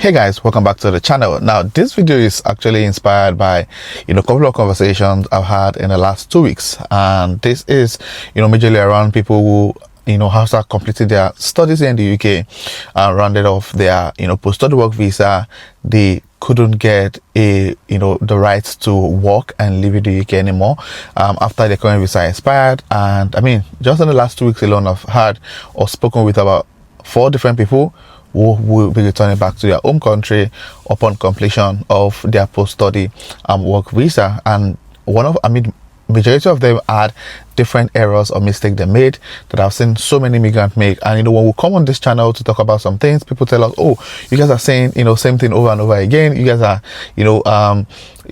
Hey guys, welcome back to the channel. Now this video is actually inspired by a couple of conversations I've had in the last 2 weeks, and this is majorly around people who have completed their studies in the UK and rounded off their post-study work visa. They couldn't get the right to work and live in the UK anymore after their current visa expired. And I mean, just in the last 2 weeks alone, I've had or spoken with about 4 different people who will be returning back to their home country upon completion of their post-study work visa. And majority of them had different errors or mistakes they made that I've seen so many immigrants make. And when we come on this channel to talk about some things, people tell us, oh, you guys are saying same thing over and over again. You guys are you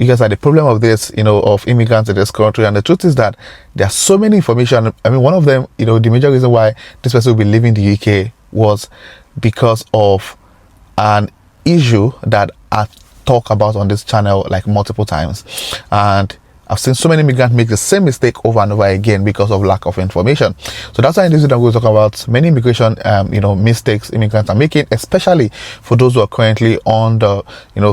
guys are the problem of this of immigrants in this country. And the truth is that there's so many information. I mean, one of them, the major reason why this person will be leaving the UK was because of an issue that I talk about on this channel like multiple times. And I've seen so many immigrants make the same mistake over and over again because of lack of information. So that's why in this video I'm going to talk about many immigration mistakes immigrants are making, especially for those who are currently on the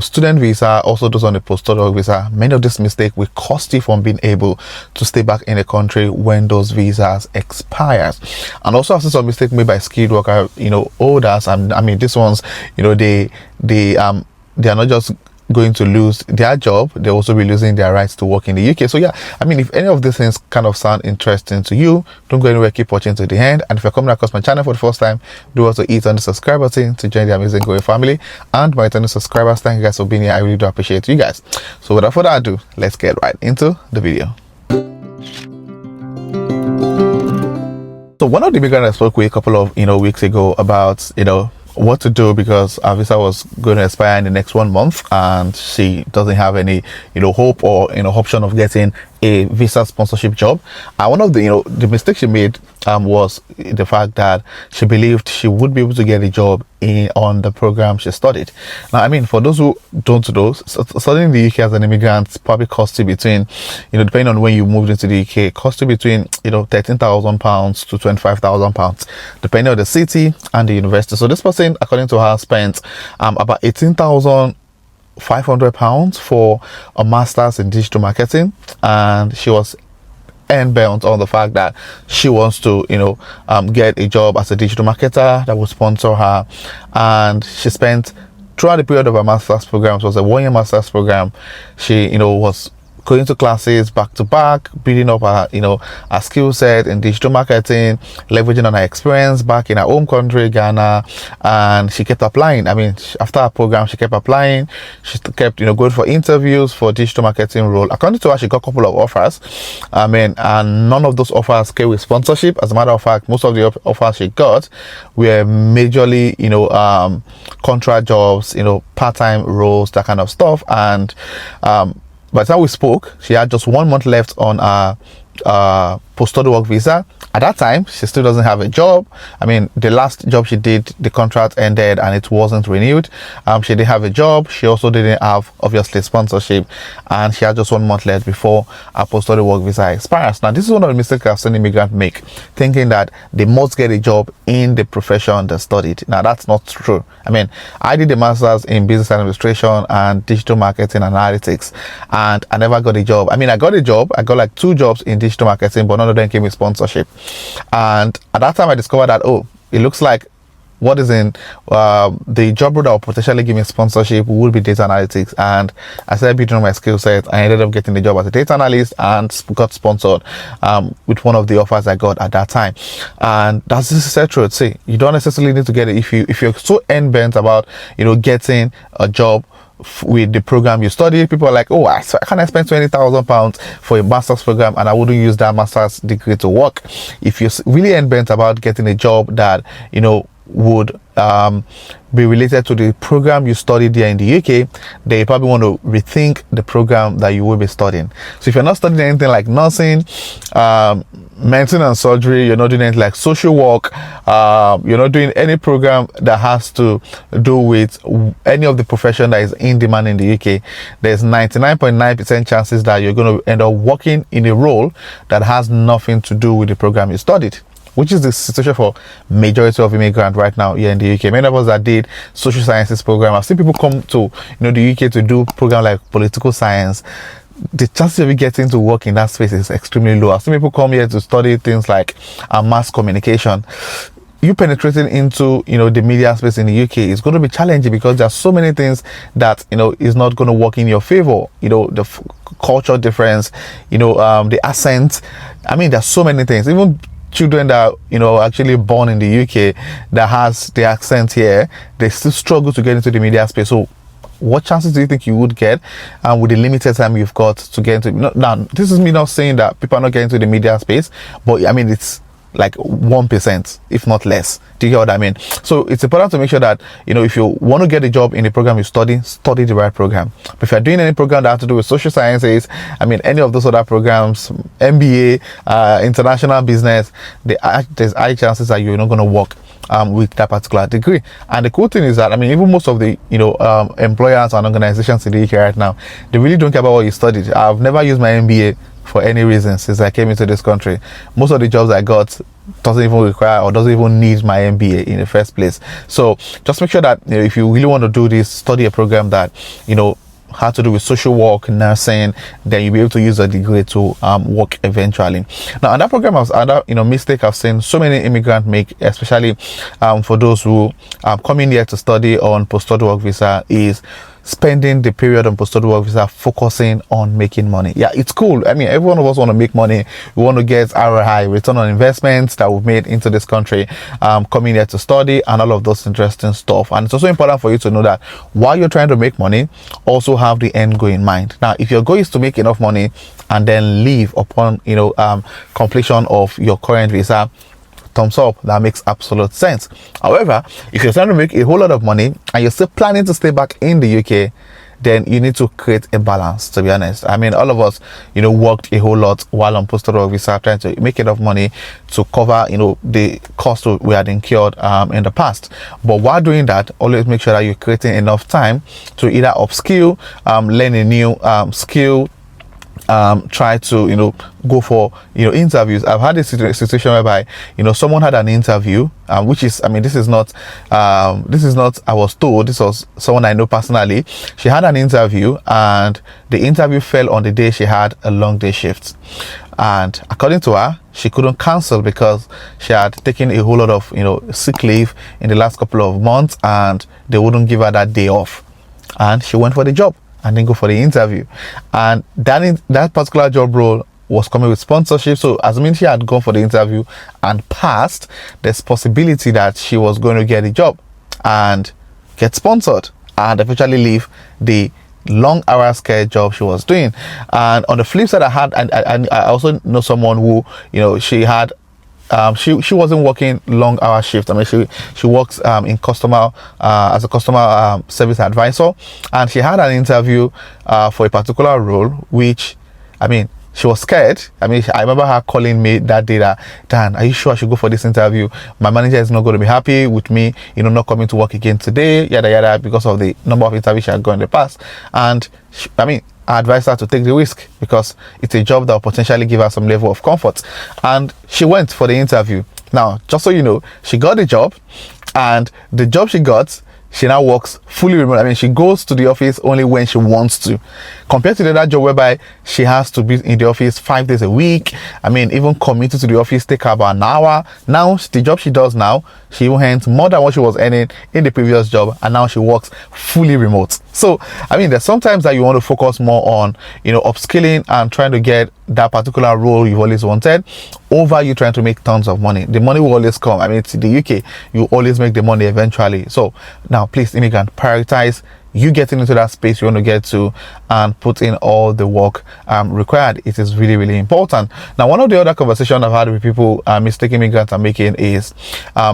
student visa, also those on the post-study visa. Many of these mistakes will cost you from being able to stay back in the country when those visas expires. And also I've seen some mistakes made by skilled worker holders, and I mean these ones they are not just going to lose their job, they'll also be losing their rights to work in the UK. So yeah, I mean, if any of these things kind of sound interesting to you, don't go anywhere, keep watching to the end. And if you're coming across my channel for the first time, do also hit on the subscribe button to join the amazing growing family. And my returning subscribers, thank you guys for being here. I really do appreciate you guys. So without further ado, let's get right into the video. So one of the immigrants I spoke with a couple of weeks ago about what to do because our visa was going to expire in the next 1 month, and she doesn't have any hope or option of getting a visa sponsorship job. And one of the mistakes she made was the fact that she believed she would be able to get a job on the program she studied. Now, I mean, for those who don't know, studying in the UK as an immigrant probably costs you between, depending on when you moved into the UK, costs you between £13,000 to £25,000, depending on the city and the university. So this person, according to her, spent about £18,500 for a master's in digital marketing, and she was bent on the fact that she wants to get a job as a digital marketer that will sponsor her. And she spent throughout the period of her master's program, it was a 1-year master's program, she was going to classes back to back, building up her her skill set in digital marketing, leveraging on her experience back in her home country, Ghana. And she kept applying. I mean, after her program, she kept applying. She kept going for interviews for digital marketing role. According to her, she got a couple of offers. I mean, and none of those offers came with sponsorship. As a matter of fact, most of the offers she got were majorly contract jobs, part-time roles, that kind of stuff. And by the time we spoke, she had just 1 month left on her post-study work visa. At that time, she still doesn't have a job. I mean, the last job she did, the contract ended and it wasn't renewed. She didn't have a job. She also didn't have, obviously, sponsorship. And she had just 1 month left before her post-study work visa expires. Now, this is one of the mistakes I've seen immigrants make, thinking that they must get a job in the profession they studied. Now, that's not true. I mean, I did a master's in business administration and digital marketing analytics, and I never got a job. I mean, I got a job. I got like 2 jobs in digital marketing, but none of them came with sponsorship. And at that time I discovered that it looks like what is in the job role that will potentially give me sponsorship would be data analytics. And I started building on my skill set. I ended up getting the job as a data analyst and got sponsored with one of the offers I got at that time. And that's just the truth. See, you don't necessarily need to get it if you're so bent about getting a job with the program you study. People are like, oh, can I spend £20,000 for a master's program and I wouldn't use that master's degree to work? If you're really bent about getting a job that would be related to the program you studied here in the UK, they probably want to rethink the program that you will be studying. So if you're not studying anything like nursing, medicine and surgery, you're not doing anything like social work, you're not doing any program that has to do with any of the profession that is in demand in the UK, there's 99.9% chances that you're going to end up working in a role that has nothing to do with the program you studied. which is the situation for majority of immigrants right now here in the UK. Many of us that did social sciences program, I've seen people come to the UK to do program like political science. The chances of you getting to work in that space is extremely low. I've seen people come here to study things like mass communication. You penetrating into the media space in the UK is going to be challenging because there's so many things that is not going to work in your favor. The culture difference, the accent. I mean, there's so many things. Even children that actually born in the UK that has the accent here, they still struggle to get into the media space. So what chances do you think you would get with the limited time you've got to get into? Now, this is me not saying that people are not getting into the media space, but I mean, it's like 1%, if not less. Do you hear what I mean? So it's important to make sure that if you want to get a job in the program you study the right program. But if you're doing any program that has to do with social sciences, I mean any of those other programs, MBA, international business, there's high chances that you're not going to work with that particular degree. And the cool thing is that even most of the employers and organizations in the UK right now, they really don't care about what you studied. I've never used my MBA for any reason since I came into this country. Most of the jobs I got doesn't even require or doesn't even need my MBA in the first place. So just make sure that if you really want to do this, study a program that had to do with social work, nursing, then you'll be able to use a degree to work eventually. Now, and that program has another mistake I've seen so many immigrants make, especially for those who come in here to study on post-study work visa, is spending the period on post-study work visa focusing on making money. Yeah, it's cool. I mean, every one of us want to make money. We want to get ROI, return on investments that we've made into this country, coming here to study and all of those interesting stuff. And it's also important for you to know that while you're trying to make money, also have the end goal in mind. Now, if your goal is to make enough money and then leave upon completion of your current visa, thumbs up, that makes absolute sense. However, if you're trying to make a whole lot of money and you're still planning to stay back in the UK, then you need to create a balance, to be honest. I mean, all of us worked a whole lot while on post-study work visa, trying to make enough money to cover the cost we had incurred in the past. But while doing that, always make sure that you're creating enough time to either upskill, learn a new skill, try to go for interviews. I've had a situation whereby someone had an interview, which is, I mean, this is not I was told, this was someone I know personally. She had an interview and the interview fell on the day she had a long day shift, and according to her, she couldn't cancel because she had taken a whole lot of sick leave in the last couple of months and they wouldn't give her that day off, and she went for the job and then go for the interview. And that particular job role was coming with sponsorship. So assuming she had gone for the interview and passed, there's possibility that she was going to get a job and get sponsored and eventually leave the long hours care job she was doing. And on the flip side, I also know someone who she had she wasn't working long hour shift. I mean, she works in customer as a customer service advisor, and she had an interview for a particular role, which, I mean, she was scared. I mean, I remember her calling me that day that, Dan, are you sure I should go for this interview? My manager is not going to be happy with me, not coming to work again today, yada yada, because of the number of interviews she had gone in the past. And I advised her to take the risk because it's a job that will potentially give her some level of comfort. And she went for the interview. Now, just so you know, she got the job, and the job she got, she now works fully remote. I mean, she goes to the office only when she wants to, compared to the other job whereby she has to be in the office 5 days a week. I mean, even commuting to the office take her about an hour. Now, the job she does now, she even earns more than what she was earning in the previous job, and now she works fully remote. So, I mean, there's sometimes that you want to focus more on, upskilling and trying to get that particular role you've always wanted over you trying to make tons of money. The money will always come. I mean, it's the UK, you always make the money eventually. So now, please, immigrant, prioritize you getting into that space you want to get to and put in all the work required. It is really, really important. Now, one of the other conversations I've had with people mistaking immigrants are making is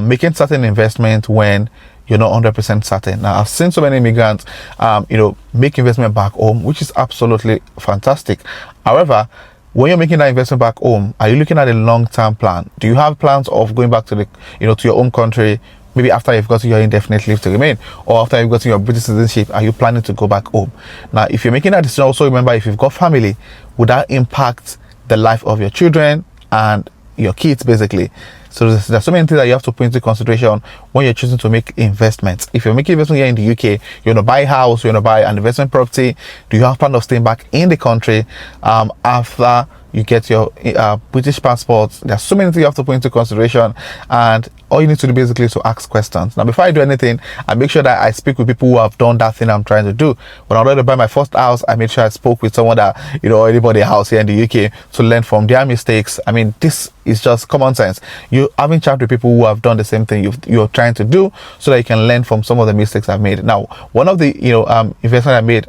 making certain investment when you're not 100% certain. Now, I've seen so many immigrants make investment back home, which is absolutely fantastic. However, when you're making that investment back home, are you looking at a long-term plan? Do you have plans of going back to the to your own country, maybe after you've gotten your indefinite leave to remain, or after you've gotten your British citizenship? Are you planning to go back home? Now, if you're making that decision, also remember, if you've got family, would that impact the life of your children and your kids, basically? So there's so many things that you have to put into consideration when you're choosing to make investments. If you're making investment here in the UK, you want to buy a house, you want to buy an investment property, do you have plan of staying back in the country after you get your British passport? There's so many things you have to put into consideration, and all you need to do basically is to ask questions. Now, before I do anything, I make sure that I speak with people who have done that thing I'm trying to do. When I wanted to buy my first house, I made sure I spoke with someone that, already bought a house here in the UK to learn from their mistakes. I mean, this is just common sense. You having chat with people who have done the same thing you're trying to do, so that you can learn from some of the mistakes I've made. Now, one of the investment I made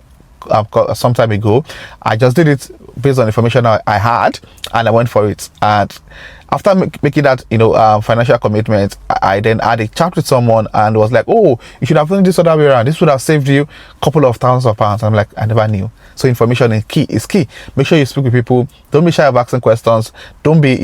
some time ago, I just did it based on information I had, and I went for it. And after making that financial commitment, I then had a chat with someone and was like, oh, you should have done this other way around, this would have saved you a couple of thousands of pounds. I'm like, I never knew. So information is key. Make sure you speak with people. Don't be shy of asking questions. Don't be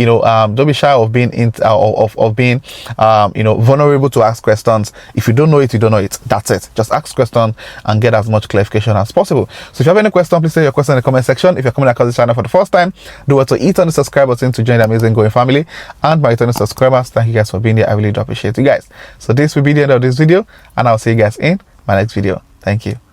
shy of being vulnerable to ask questions. If you don't know it, you don't know it. That's it. Just ask questions and get as much clarification as possible. So if you have any question, please say your question in the comment section. If you're coming across this channel for the first time, do what to hit on the subscribe button to join the amazing growing family. And my returning subscribers, thank you guys for being here. I really do appreciate you guys. So this will be the end of this video, and I'll see you guys in my next video. Thank you.